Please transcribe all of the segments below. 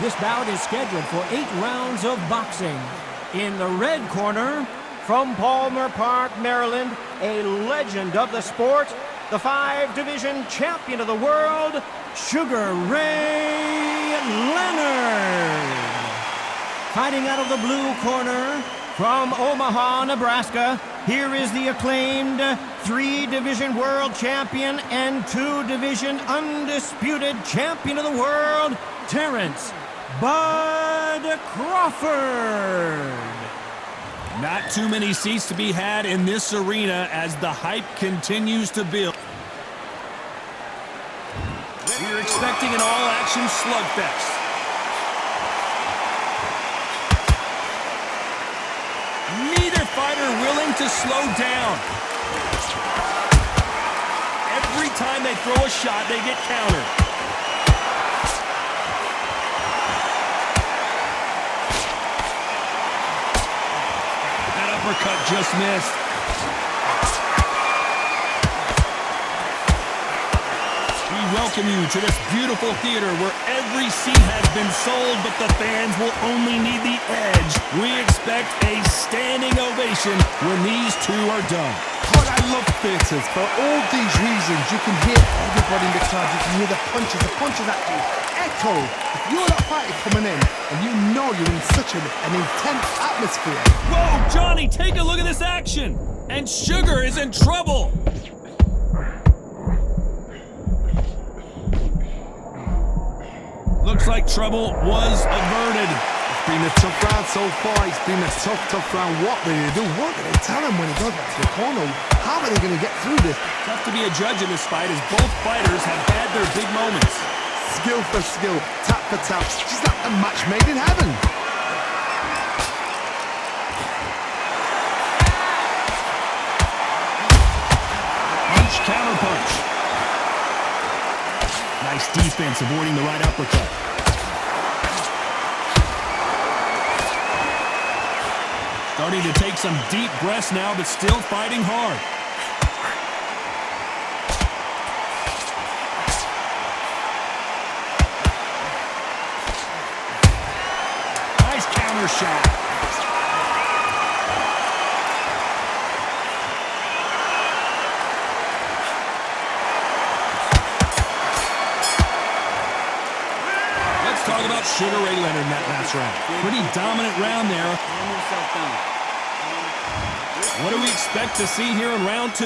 This bout is scheduled for 8 rounds of boxing. In the red corner, from Palmer Park, Maryland, a legend of the sport, the 5-division champion of the world, Sugar Ray Leonard. Fighting out of the blue corner, from Omaha, Nebraska, here is the acclaimed 3-division world champion and 2-division undisputed champion of the world, Terrence Crawford. Not too many seats to be had in this arena as the hype continues to build. We're expecting an all-action slugfest. Neither fighter willing to slow down. Every time they throw a shot, they get countered. That uppercut just missed. We welcome you to this beautiful theater where every seat has been sold, but the fans will only need the edge. We expect a standing ovation when these two are done. God, I love theaters. For all these reasons, you can hear everybody in the crowd. You can hear the punches actually echo. If you're that fighter coming in and you know you're in such an intense atmosphere. Whoa, Johnny, take a look at this action. And Sugar is in trouble. Looks like trouble was averted. It's been a tough round so far. It's been a tough round. What do they do? What do they tell him when he goes back to the corner? How are they going to get through this? Tough to be a judge in this fight as both fighters have had their big moments. Skill for skill, tap for tap. Just like a match made in heaven. Punch, counter punch. Nice defense, avoiding the right uppercut. Starting to take some deep breaths now, but still fighting hard. Nice counter shot. Talk about Sugar Ray Leonard in that last round. Pretty dominant round there. What do we expect to see here in round 2?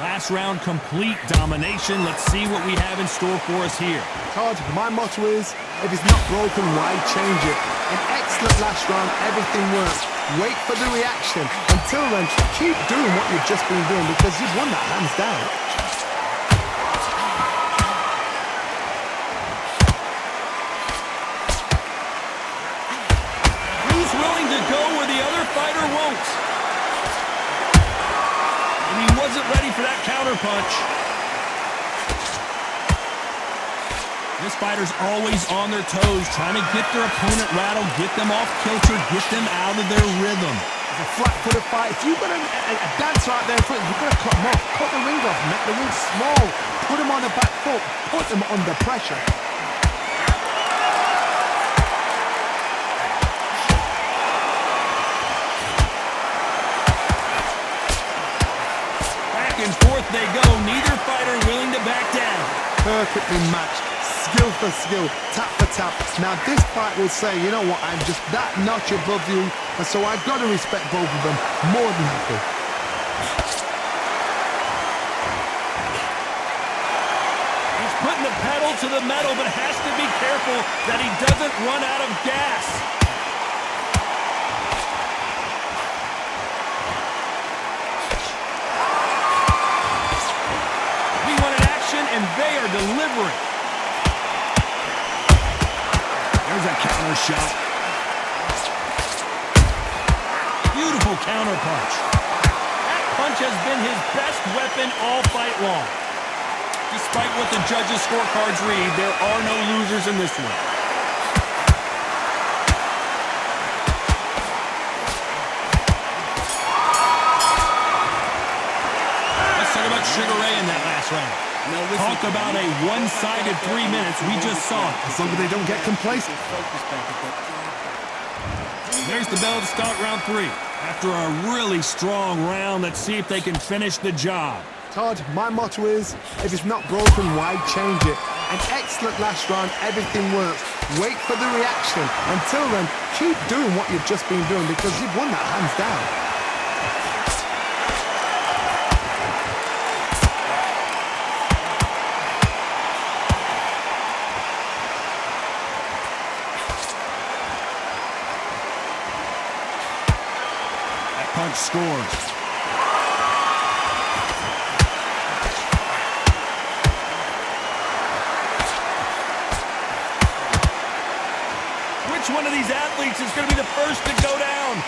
Last round, complete domination. Let's see what we have in store for us here. Todd, my motto is, if it's not broken, why change it? An excellent last round, everything works. Wait for the reaction. Until then, keep doing what you've just been doing because you've won that hands down. Fighter won't. And he wasn't ready for that counter punch. This fighter's always on their toes, trying to get their opponent rattled, get them off kilter, get them out of their rhythm. It's a flat-footed fight. If you've got a dancer out there in front, you've got to cut them off. Cut the ring off, make the ring small. Put them on the back foot. Put them under pressure. And forth they go, neither fighter willing to back down. Perfectly matched, skill for skill, tap for tap. Now this fight will say, you know what, I'm just that notch above you, and so I've got to respect both of them. More than happy. He's putting the pedal to the metal, but has to be careful that he doesn't run out of gas. And they are delivering. There's a counter shot. Beautiful counter punch. That punch has been his best weapon all fight long. Despite what the judges' scorecards read, there are no losers in this one. Let's talk about Sugar Ray in that last round. Talk about a one-sided 3 minutes. We just saw it. As long as they don't get complacent. There's the bell to start round 3. After a really strong round, let's see if they can finish the job. Todd, my motto is, if it's not broken, why change it? An excellent last round, everything works. Wait for the reaction. Until then, keep doing what you've just been doing because you've won that hands down. Punch scores. Which one of these athletes is going to be the first to go down?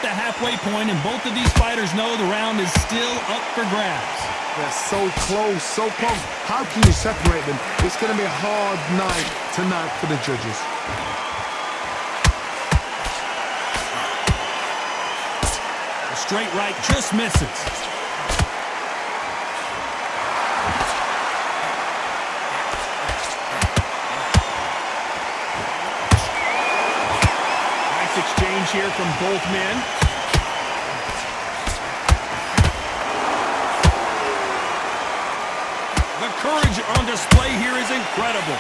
The halfway point, and both of these fighters know the round is still up for grabs. They're so close, so close. How can you separate them? It's going to be a hard night tonight for the judges. The straight right just misses. Exchange here from both men. The courage on display here is incredible.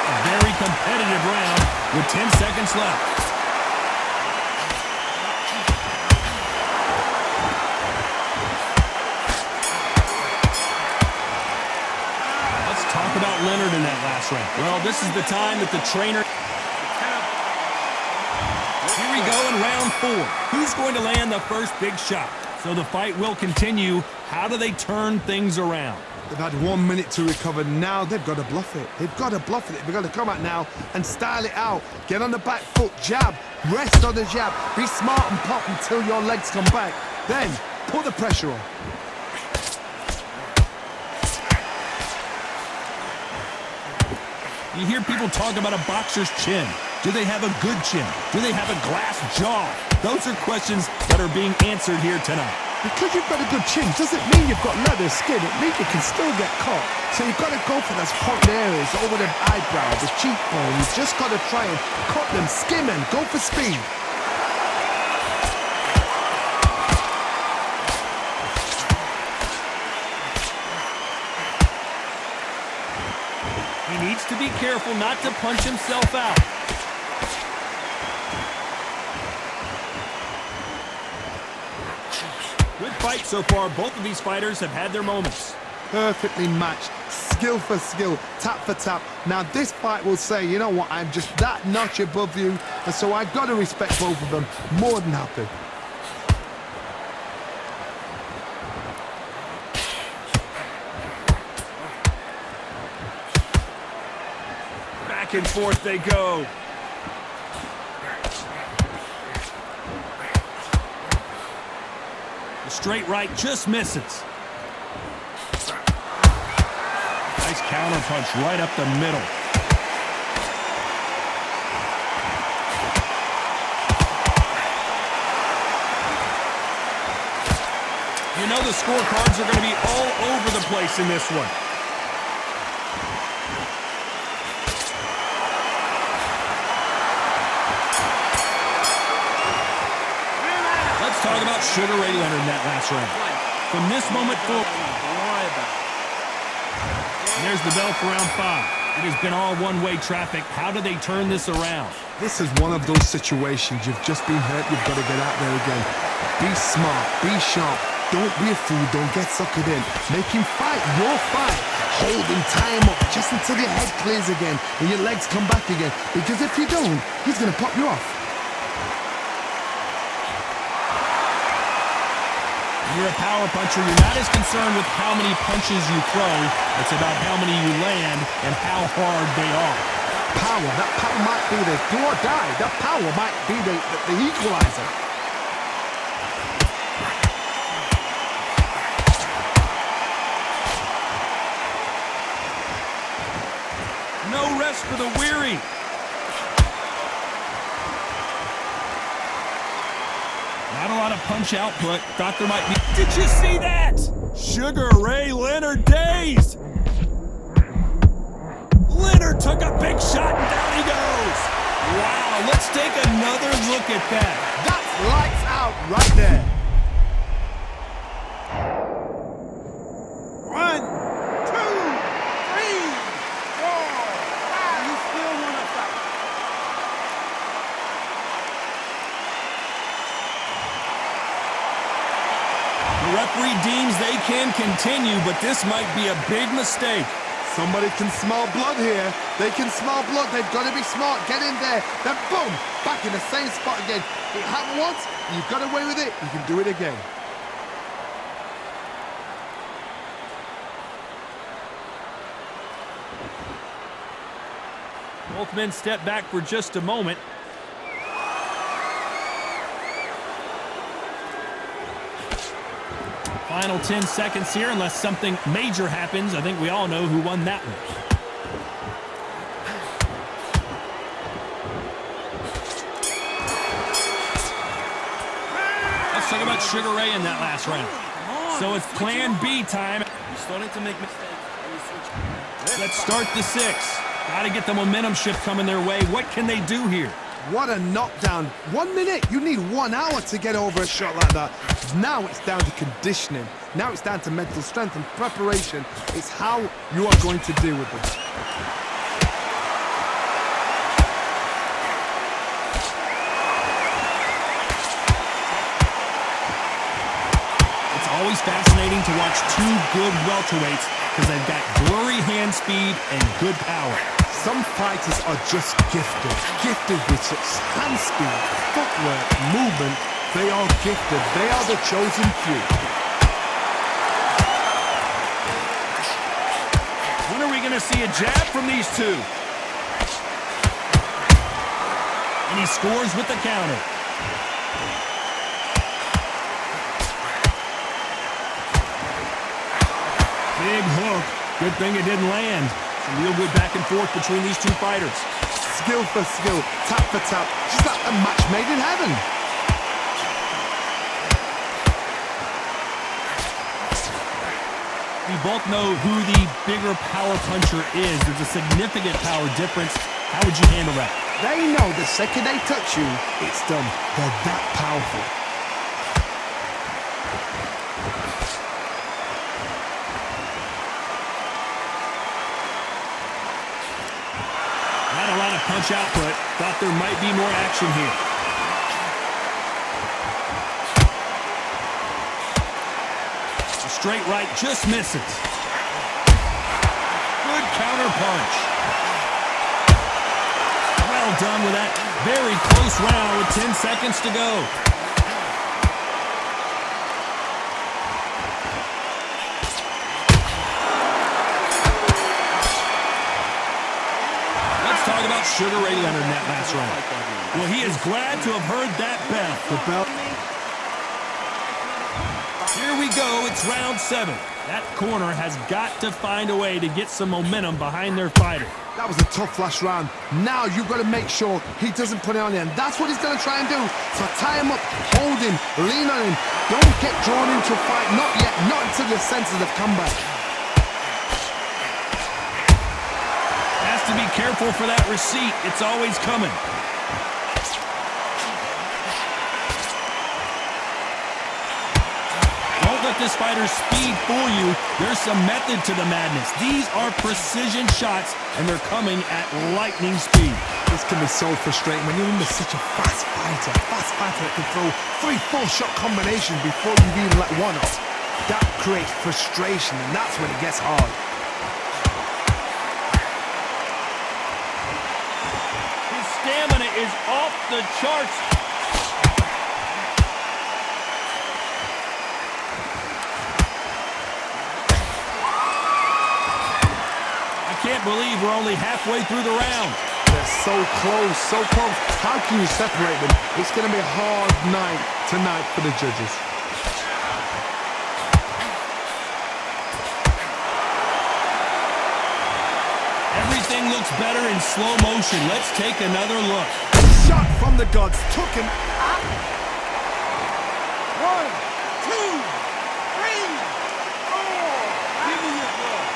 A very competitive round with 10 seconds left. About Leonard in that last round. Well, this is the time that the trainer... Here we go in round 4. Who's going to land the first big shot? So the fight will continue. How do they turn things around? They've had 1 minute to recover. Now they've got to bluff it. They've got to bluff it. They've got to come out now and style it out. Get on the back foot, jab, rest on the jab. Be smart and pop until your legs come back. Then put the pressure on. You hear people talk about a boxer's chin. Do they have a good chin? Do they have a glass jaw? Those are questions that are being answered here tonight. Because you've got a good chin doesn't mean you've got leather skin. It means you can still get caught. So you've got to go for those point areas over the eyebrow, the cheekbone. You've just got to try and cut them, skim them, go for speed. He needs to be careful not to punch himself out. Good fight so far. Both of these fighters have had their moments. Perfectly matched, skill for skill, tap for tap. Now this fight will say, you know what, I'm just that notch above you, and so I've got to respect both of them. More than happy. Back and forth they go. The straight right just misses. Nice counter punch right up the middle. You know the scorecards are going to be all over the place in this one. Let's talk about Sugar Ray Leonard in that last round. From this moment forward. And there's the bell for round 5. It has been all one-way traffic. How do they turn this around? This is one of those situations. You've just been hurt. You've got to get out there again. Be smart. Be sharp. Don't be a fool. Don't get suckered in. Make him fight your fight. Hold him, tie him up just until your head clears again and your legs come back again. Because if you don't, he's going to pop you off. You're a power puncher. You're not as concerned with how many punches you throw. It's about how many you land and how hard they are. That power might be the do or die. That power might be the equalizer. No rest for the weary. Not a lot of punch output. Thought there might be. Did you see that? Sugar Ray Leonard dazed. Leonard took a big shot and down he goes. Wow, let's take another look at that. That's lights out right there. 1, 2, 3, 4, 5. You still want to fight? The referee deems they can continue, but this might be a big mistake. Somebody can smell blood here. They can smell blood. They've got to be smart. Get in there. Then boom, back in the same spot again. It happened once. You got away with it. You can do it again. Both men step back for just a moment. Final 10 seconds here, unless something major happens. I think we all know who won that one. Let's talk about Sugar Ray in that last round. So it's plan B time. You're starting to make mistakes. Let's start the 6. Got to get the momentum shift coming their way. What can they do here? What a knockdown. 1 minute. You need 1 hour to get over a shot like that. Now it's down to conditioning. Now it's down to mental strength and preparation. It's how you are going to deal with this. It's always fascinating to watch two good welterweights because they've got blurry hand speed and good power. Some fighters are just gifted with such hand speed, footwork, movement. They are gifted. They are the chosen few. When are we going to see a jab from these two? And he scores with the counter. Big hook. Good thing it didn't land. Some real good back and forth between these two fighters. Skill for skill, tap for tap. Just like a match made in heaven. We both know who the bigger power puncher is. There's a significant power difference. How would you handle that? They know the second they touch you, it's done. They're that powerful. Not a lot of punch output. Thought there might be more action here. The straight right just misses. Good counter punch. Well done with that very close round with 10 seconds to go. Talk about Sugar Ray Leonard in that last round. Well, he is glad to have heard that bell. The bell. Here we go. It's round 7. That corner has got to find a way to get some momentum behind their fighter. That was a tough last round. Now you've got to make sure he doesn't put it on you, and that's what he's going to try and do. So tie him up, hold him, lean on him. Don't get drawn into a fight. Not yet. Not until your senses have come back. To be careful for that receipt. It's always coming. Don't let this fighter's speed fool you. There's some method to the madness. These are precision shots, and they're coming at lightning speed. This can be so frustrating when you're under such a fast fighter that can throw 3-4 shot combinations before you even let one off. That creates frustration, and that's when it gets hard. Stamina is off the charts. I can't believe we're only halfway through the round. so close, so close. How can you separate them? It's going to be a hard night tonight for the judges. Everything looks better in slow motion. Let's take another look. Shot from the gods, took him out. 1, 2, 3, 4. Give me your blood.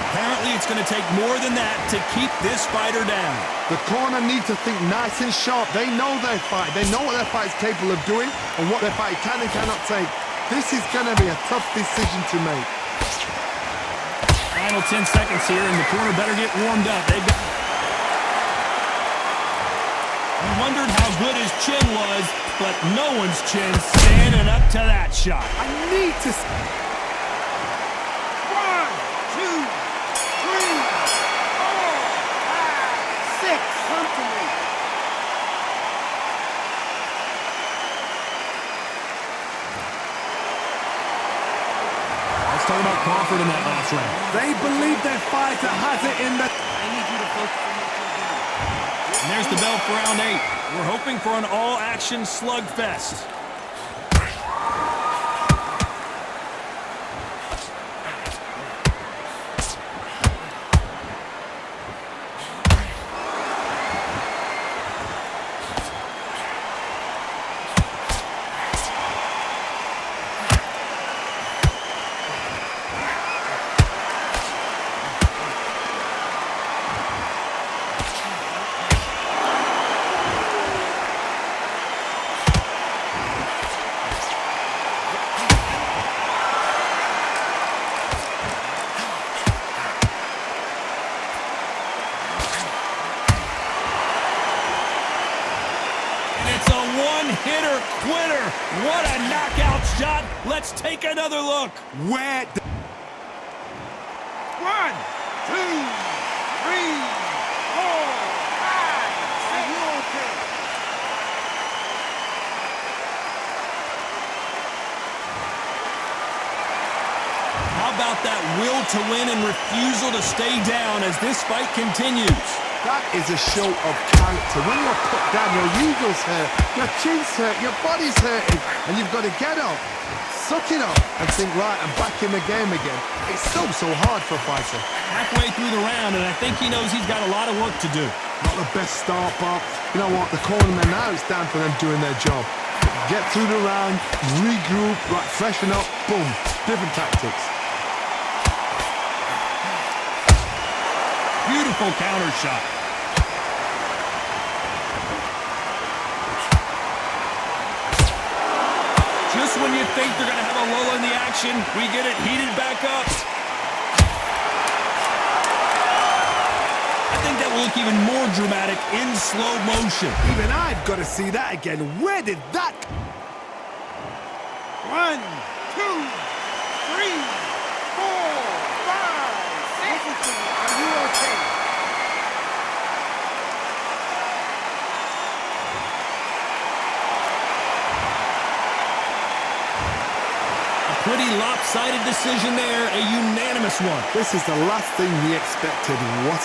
Apparently, it's going to take more than that to keep this fighter down. The corner need to think nice and sharp. They know their fight. They know what their fight is capable of doing and what their fight can and cannot take. This is going to be a tough decision to make. Final 10 seconds here, and the corner better get warmed up. We wondered how good his chin was, but no one's chin standing up to that shot. I need to... 1, 2, 3, 4, 5, 6. Come to me. Let's talk about Crawford in that last round. They believe their fighter has it in the... I need you to focus on what you're doing. And there's the bell for round 8. We're hoping for an all-action slugfest. It's a one-hitter quitter. What a knockout shot. Let's take another look. Where... 1, 2, 3, 4, 5. Are you okay? How about that will to win and refusal to stay down as this fight continues? That is a show of character. When you're put down, your eagles hurt, your chin's hurt, your body's hurting, and you've got to get up, suck it up, and think, right, I'm back in the game again. It's so hard for a fighter. Halfway through the round, and I think he knows he's got a lot of work to do. Not the best start, but you know what? The cornermen now, it's down for them doing their job. Get through the round, regroup, right, freshen up, boom, different tactics. Beautiful counter shot. Just when you think they're going to have a lull in the action, we get it heated back up. I think that will look even more dramatic in slow motion. Even I've got to see that again. Where did that... 1, 2, 3, 4, 5, 6. Listen to me. Are you okay? Pretty lopsided decision there, a unanimous one. This is the last thing he expected. What